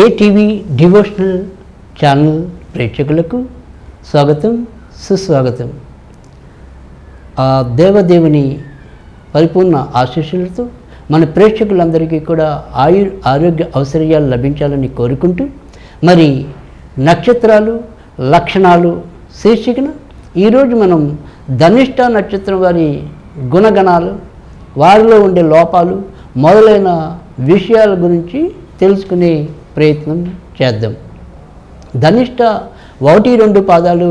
ATV devotional channel ప్రేక్షకులకు స్వాగతం, సుస్వాగతం. ఆ దేవదేవుని పరిపూర్ణ ఆశీస్సులతో మన ప్రేక్షకులందరికీ కూడా ఆరోగ్య ఐశ్వర్యాలు లభించాలని కోరుకుంటూ, మరి నక్షత్రాలు లక్షణాలు శీర్షికన ఈరోజు మనం ధనిష్ట నక్షత్రం వారి గుణగణాలు, వారిలో ఉండే లోపాలు మొదలైన విషయాల గురించి తెలుసుకునే ప్రయత్నం చేద్దాం. ధనిష్ట 1-2 పాదాలు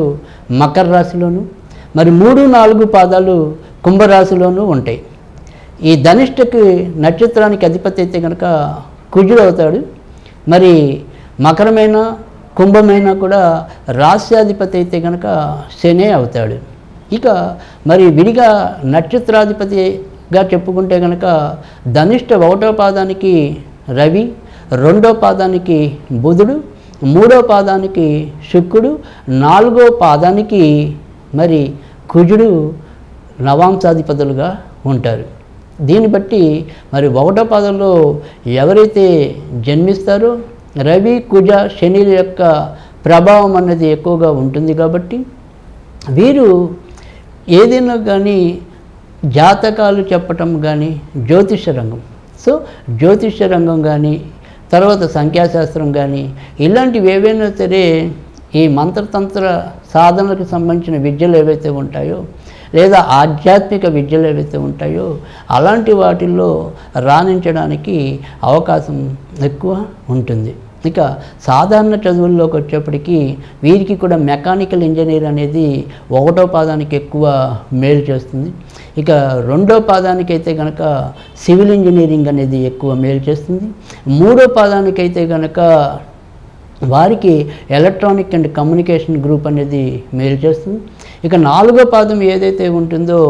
మకర రాశిలోను, మరి 3-4 పాదాలు కుంభరాశిలోనూ ఉంటాయి. ఈ ధనిష్టకి నక్షత్రానికి అధిపతి అయితే కనుక కుజుడు అవుతాడు. మరి మకరమైన కుంభమైన కూడా రాశ్యాధిపతి అయితే కనుక శనే అవుతాడు. ఇక మరి విడిగా నక్షత్రాధిపతిగా చెప్పుకుంటే కనుక ధనిష్ట 1వ పాదానికి రవి, 2వ పాదానికి బుధుడు, 3వ పాదానికి శుక్రుడు, 4వ పాదానికి మరి కుజుడు నవాంశాధిపతులుగా ఉంటారు. దీన్ని బట్టి మరి 1వ పాదంలో ఎవరైతే జన్మిస్తారో రవి కుజ శనిల యొక్క ప్రభావం అన్నది ఎక్కువగా ఉంటుంది. కాబట్టి వీరు ఏదైనా కానీ జాతకాలు చెప్పటం కానీ జ్యోతిష రంగం, జ్యోతిష రంగం కానీ తర్వాత సంఖ్యాశాస్త్రం కానీ ఇలాంటివి ఏవైనా సరే ఈ మంత్రతంత్ర సాధనలకు సంబంధించిన విద్యలు ఏవైతే ఉంటాయో లేదా ఆధ్యాత్మిక విద్యలు ఏవైతే ఉంటాయో అలాంటి వాటిల్లో రాణించడానికి అవకాశం ఎక్కువ ఉంటుంది. ఇక సాధారణ చదువుల్లోకి వచ్చేప్పటికీ వీరికి కూడా మెకానికల్ ఇంజనీర్ అనేది 1వ పాదానికి ఎక్కువ మేలు చేస్తుంది. ఇక 2వ పాదానికి అయితే కనుక సివిల్ ఇంజనీరింగ్ అనేది ఎక్కువ మేలు చేస్తుంది. 3వ పాదానికి అయితే కనుక వారికి ఎలక్ట్రానిక్ అండ్ కమ్యూనికేషన్ గ్రూప్ అనేది మేలు చేస్తుంది. ఇక 4వ పాదం ఏదైతే ఉంటుందో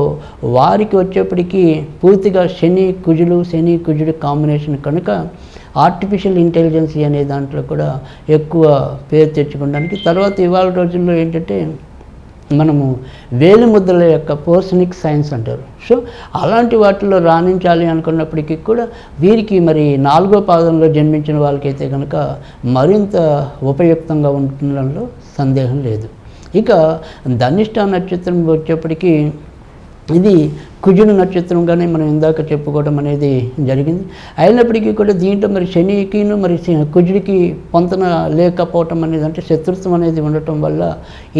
వారికి వచ్చేప్పటికీ పూర్తిగా శని కుజుడు కాంబినేషన్ కనుక ఆర్టిఫిషియల్ ఇంటెలిజెన్సీ అనే దాంట్లో కూడా ఎక్కువ పేరు తెచ్చుకోవడానికి, తర్వాత ఇవాళ రోజుల్లో ఏంటంటే మనము వేలిముద్రల యొక్క పోర్సనిక్ సైన్స్ అంటారు. అలాంటి వాటిలో రాణించాలి అనుకున్నప్పటికీ కూడా వీరికి మరి 4వ పాదంలో జన్మించిన వాళ్ళకైతే కనుక మరింత ఉపయుక్తంగా ఉండడంలో సందేహం లేదు. ఇక ధనిష్ట నక్షత్రం వచ్చేప్పటికీ ఇది కుజుడు నక్షత్రంగానే మనం ఇందాక చెప్పుకోవడం అనేది జరిగింది. అయినప్పటికీ కూడా దీంట్లో మరి శనికిను మరి కుజుడికి పొంతన లేకపోవటం అనేది, అంటే శత్రుత్వం అనేది ఉండటం వల్ల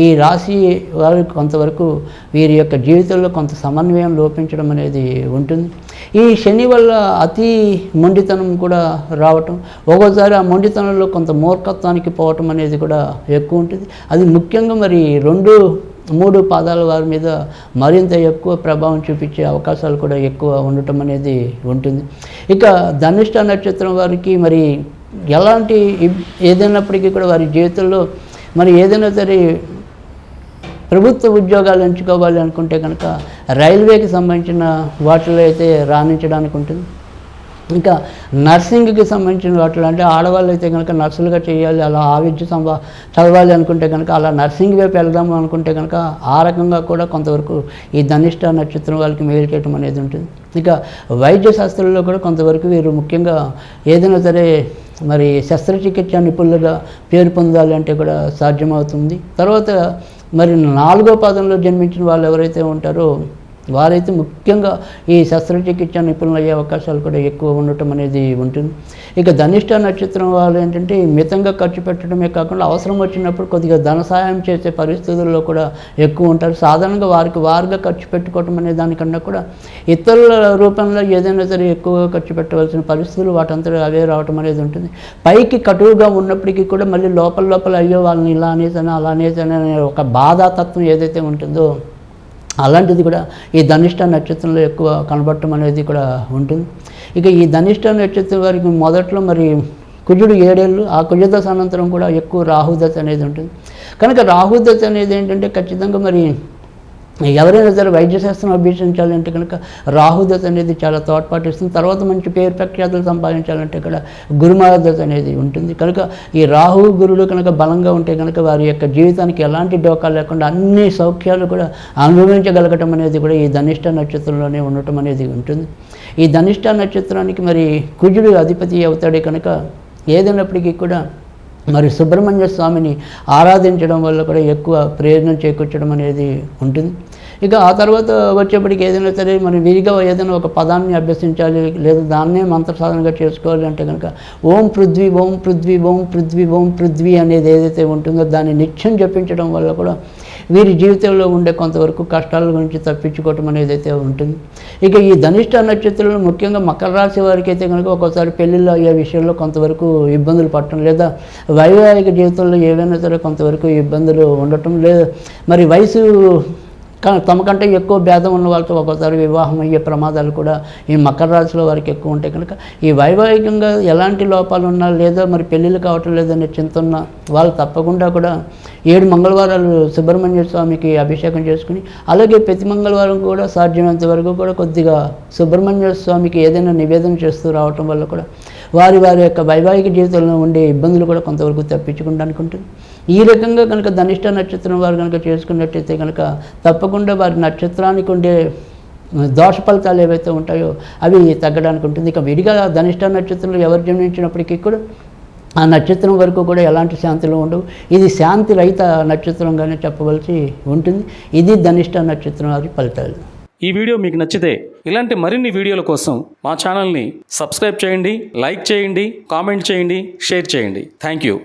ఈ రాశి వారికి కొంతవరకు వీరి యొక్క జీవితంలో కొంత సమన్వయం లోపించడం అనేది ఉంటుంది. ఈ శని వల్ల అతి మొండితనం కూడా రావటం, ఒక్కోసారి ఆ మొండితనంలో కొంత మూర్ఖత్వానికి పోవటం అనేది కూడా ఎక్కువ ఉంటుంది. అది ముఖ్యంగా మరి 2-3 పాదాల వారి మీద మరింత ఎక్కువ ప్రభావం చూపించే అవకాశాలు కూడా ఎక్కువ ఉండటం అనేది ఉంటుంది. ఇక ధనిష్ట నక్షత్రం వారికి మరి ఎలాంటి ఏదైనప్పటికీ కూడా వారి జీవితంలో మరి ఏదైనా సరే ప్రభుత్వ ఉద్యోగాలు ఎంచుకోవాలి అనుకుంటే కనుక రైల్వేకి సంబంధించిన వాటిలో అయితే రాణించడానికి ఉంటుంది. ఇంకా నర్సింగ్కి సంబంధించిన వాటిలో అంటే ఆడవాళ్ళు అయితే కనుక నర్సులుగా చేయాలి, అలా ఆ విద్య చదవాలి అనుకుంటే కనుక అలా నర్సింగ్ వైపు వెళ్దాము అనుకుంటే కనుక ఆ రకంగా కూడా కొంతవరకు ఈ ధనిష్ట నక్షత్రం వాళ్ళకి మేలు చేయటం అనేది ఉంటుంది. ఇక వైద్య శాస్త్రంలో కూడా కొంతవరకు వీరు ముఖ్యంగా ఏదైనా సరే మరి శస్త్రచికిత్స నిపుణులుగా పేరు పొందాలి అంటే కూడా సాధ్యమవుతుంది. తర్వాత మరి 4వ పాదంలో జన్మించిన వాళ్ళు ఎవరైతే ఉంటారో వారైతే ముఖ్యంగా ఈ శస్త్రచికిత్స నిపుణులు అయ్యే అవకాశాలు కూడా ఎక్కువ ఉండటం అనేది ఉంటుంది. ఇక ధనిష్ట నక్షత్రం వాళ్ళు ఏంటంటే మితంగా ఖర్చు పెట్టడమే కాకుండా అవసరం వచ్చినప్పుడు కొద్దిగా ధన సహాయం చేసే పరిస్థితుల్లో కూడా ఎక్కువ ఉంటారు. సాధారణంగా వారుగా ఖర్చు పెట్టుకోవటం అనే దానికన్నా కూడా ఇతరుల రూపంలో ఏదైనా సరే ఎక్కువగా ఖర్చు పెట్టవలసిన పరిస్థితులు వాటంతా అవే రావటం అనేది ఉంటుంది. పైకి కటువుగా ఉన్నప్పటికీ కూడా మళ్ళీ లోపల అయ్యో వాళ్ళని ఇలా అనేసాను అలా అనేసాను అనే ఒక బాధాతత్వం ఏదైతే ఉంటుందో అలాంటిది కూడా ఈ ధనిష్ట నక్షత్రంలో ఎక్కువ కనబడటం అనేది కూడా ఉంటుంది. ఇక ఈ ధనిష్ట నక్షత్రం వారికి మొదట్లో మరి కుజుడు 7 ఏళ్ళు, ఆ కుజదశ అనంతరం కూడా ఎక్కువ రాహుదశ అనేది ఉంటుంది. కనుక రాహుదశ అనేది ఏంటంటే ఖచ్చితంగా మరి ఎవరైనా సరే వైద్యశాస్త్రం అభ్యసించాలంటే కనుక రాహుదశ అనేది చాలా తోడ్పాటిస్తుంది. తర్వాత మంచి పేరు ప్రఖ్యాతులు సంపాదించాలంటే కూడా గురుమహాదశ అనేది ఉంటుంది. కనుక ఈ రాహు గురుడు కనుక బలంగా ఉంటే కనుక వారి యొక్క జీవితానికి ఎలాంటి డోకా లేకుండా అన్ని సౌఖ్యాలు కూడా అనుభవించగలగటం అనేది కూడా ఈ ధనిష్ట నక్షత్రంలోనే ఉండటం అనేది ఉంటుంది. ఈ ధనిష్ట నక్షత్రానికి మరి కుజుడు అధిపతి అవుతాడే కనుక ఏదైనప్పటికీ కూడా మరి సుబ్రహ్మణ్య స్వామిని ఆరాధించడం వల్ల కూడా ఎక్కువ ప్రయోజనం చేకూర్చడం అనేది ఉంటుంది. ఇక ఆ తర్వాత వచ్చేప్పటికి ఏదైనా సరే మనం విరిగా ఏదైనా ఒక పదాన్ని అభ్యసించాలి లేదా దాన్నే మంత్ర సాధనగా చేసుకోవాలి అంటే కనుక ఓం పృథ్వీ ఓం పృథ్వీ ఓం పృథ్వీ ఓం పృథ్వీ అనేది ఏదైతే ఉంటుందో దాన్ని నిత్యం జపించడం వల్ల కూడా వీరి జీవితంలో ఉండే కొంతవరకు కష్టాల గురించి తప్పించుకోవటం అనేది అయితే ఉంటుంది. ఇక ఈ ధనిష్ట నక్షత్రంలో ముఖ్యంగా మకర రాశి వారికి అయితే కనుక ఒక్కోసారి పెళ్ళిళ్ళు అయ్యే విషయంలో కొంతవరకు ఇబ్బందులు పడటం లేదా వైవాహిక జీవితంలో ఏవైనా సరే కొంతవరకు ఇబ్బందులు ఉండటం లేదా మరి వయసు తమకంటే ఎక్కువ భేదం ఉన్న వాళ్ళతో ఒక్కోసారి వివాహం అయ్యే ప్రమాదాలు కూడా ఈ మకర రాశిలో వారికి ఎక్కువ ఉంటాయి. కనుక ఈ వైవాహికంగా ఎలాంటి లోపాలు ఉన్నా లేదా మరి పెళ్ళిళ్ళు కావటం లేదనే చింత ఉన్నా వాళ్ళు తప్పకుండా కూడా 7 మంగళవారాలు సుబ్రహ్మణ్య స్వామికి అభిషేకం చేసుకుని అలాగే ప్రతి మంగళవారం కూడా సాధ్యమైనంత వరకు కూడా కొద్దిగా సుబ్రహ్మణ్య స్వామికి ఏదైనా నివేదన చేస్తూ రావటం వల్ల కూడా వారి యొక్క వైవాహిక జీవితంలో ఉండే ఇబ్బందులు కూడా కొంతవరకు తప్పించుకోవడానికి ఉంటుంది. ఈ రకంగా కనుక ధనిష్ట నక్షత్రం వారు కనుక చేసుకున్నట్టయితే కనుక తప్పకుండా వారి నక్షత్రానికి ఉండే దోష ఫలితాలు ఏవైతే ఉంటాయో అవి తగ్గడానికి ఉంటుంది. ఇక విడిగా ధనిష్ట నక్షత్రంలో ఎవరు జన్మించినప్పటికీ కూడా ఆ నక్షత్రం వరకు కూడా ఎలాంటి శాంతిలో ఉండవు. ఇది శాంతి రహిత నక్షత్రంగానే చెప్పవలసి ఉంటుంది. ఇది ధనిష్ట నక్షత్రం వారి ఫలితాలు. ఈ వీడియో మీకు నచ్చితే ఇలాంటి మరిన్ని వీడియోల కోసం మా ఛానల్ని సబ్స్క్రైబ్ చేయండి, లైక్ చేయండి, కామెంట్ చేయండి, షేర్ చేయండి. Thank you.